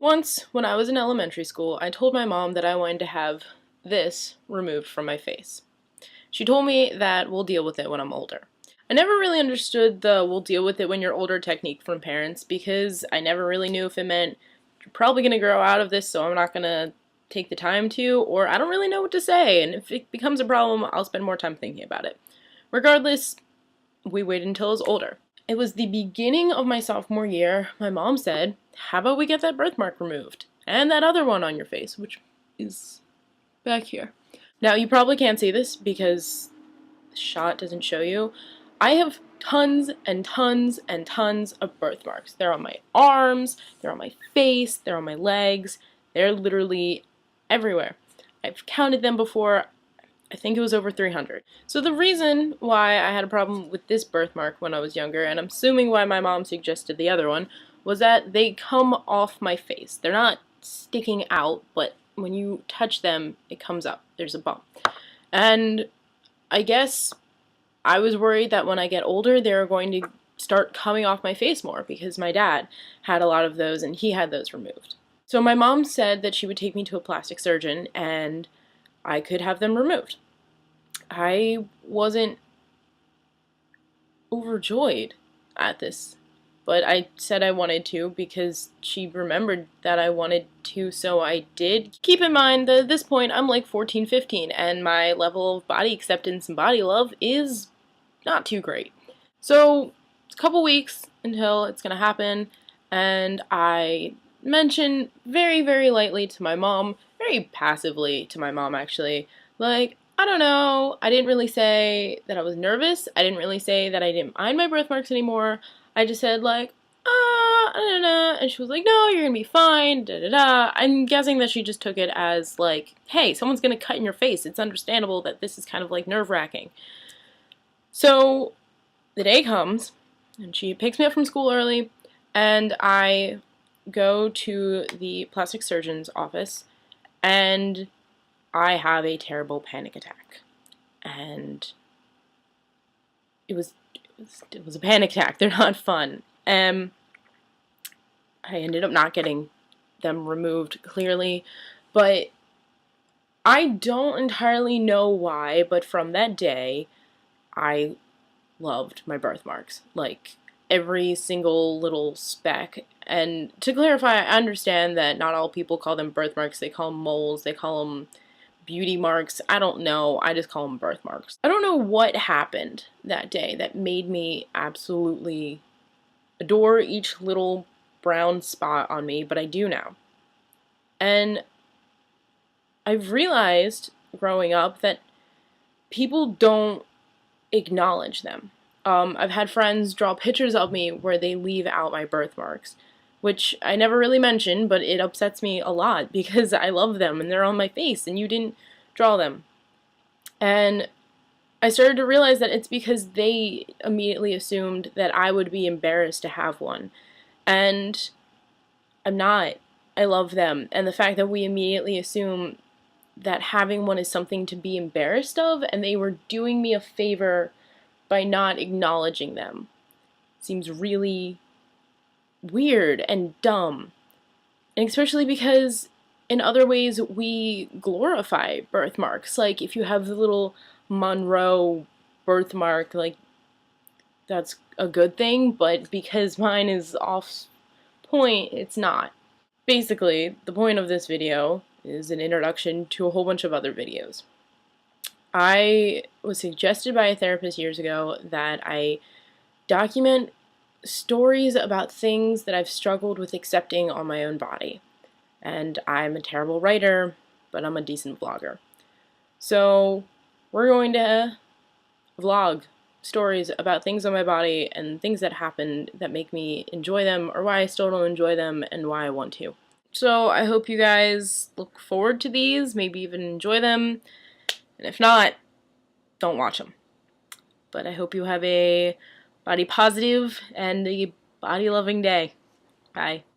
Once, when I was in elementary school, I told my mom that I wanted to have this removed from my face. She told me that we'll deal with it when I'm older. I never really understood the we'll deal with it when you're older technique from parents because I never really knew if it meant you're probably going to grow out of this, so I'm not going to take the time to, or I don't really know what to say, and if it becomes a problem, I'll spend more time thinking about it. Regardless, we waited until I was older. It was the beginning of my sophomore year. My mom said, how about we get that birthmark removed? And that other one on your face, which is back here. Now, you probably can't see this because the shot doesn't show you. I have tons and tons and tons of birthmarks. They're on my arms, they're on my face, they're on my legs. They're literally everywhere. I've counted them before. I think it was over 300. So the reason why I had a problem with this birthmark when I was younger, and I'm assuming why my mom suggested the other one, was that they come off my face. They're not sticking out, but when you touch them, it comes up. There's a bump. And I guess I was worried that when I get older, they're going to start coming off my face more because my dad had a lot of those and he had those removed. So my mom said that she would take me to a plastic surgeon and I could have them removed. I wasn't overjoyed at this, but I said I wanted to because she remembered that I wanted to, so I did. Keep in mind that at this point I'm like 14, 15, and my level of body acceptance and body love is not too great. So it's a couple weeks until it's gonna happen, and I mentioned very, very lightly to my mom, very passively to my mom actually, like, I don't know, I didn't really say that I was nervous, I didn't really say that I didn't mind my birthmarks anymore, I just said like, I don't know, and she was like, no, you're gonna be fine, da da da. I'm guessing that she just took it as like, hey, someone's gonna cut in your face, it's understandable that this is kind of like nerve-wracking. So the day comes, and she picks me up from school early, and I go to the plastic surgeon's office, and I have a terrible panic attack. And it was a panic attack. They're not fun. I ended up not getting them removed clearly, but I don't entirely know why, but from that day, I loved my birthmarks. Like, every single little speck. And to clarify, I understand that not all people call them birthmarks. They call them moles. They call them beauty marks. I don't know. I just call them birthmarks. I don't know what happened that day that made me absolutely adore each little brown spot on me, but I do now. And I've realized growing up that people don't acknowledge them. I've had friends draw pictures of me where they leave out my birthmarks, which I never really mention, but it upsets me a lot because I love them and they're on my face and you didn't draw them. And I started to realize that it's because they immediately assumed that I would be embarrassed to have one. And I'm not. I love them. And the fact that we immediately assume that having one is something to be embarrassed of, and they were doing me a favor by not acknowledging them, seems really weird and dumb. And especially because in other ways we glorify birthmarks. Like, if you have the little Monroe birthmark, like, that's a good thing, but because mine is off point, it's not. Basically, the point of this video is an introduction to a whole bunch of other videos. I was suggested by a therapist years ago that I document stories about things that I've struggled with accepting on my own body. And I'm a terrible writer, but I'm a decent vlogger. So we're going to vlog stories about things on my body and things that happened that make me enjoy them, or why I still don't enjoy them and why I want to. So I hope you guys look forward to these, maybe even enjoy them. And if not, don't watch them. But I hope you have a body positive and a body loving day. Bye.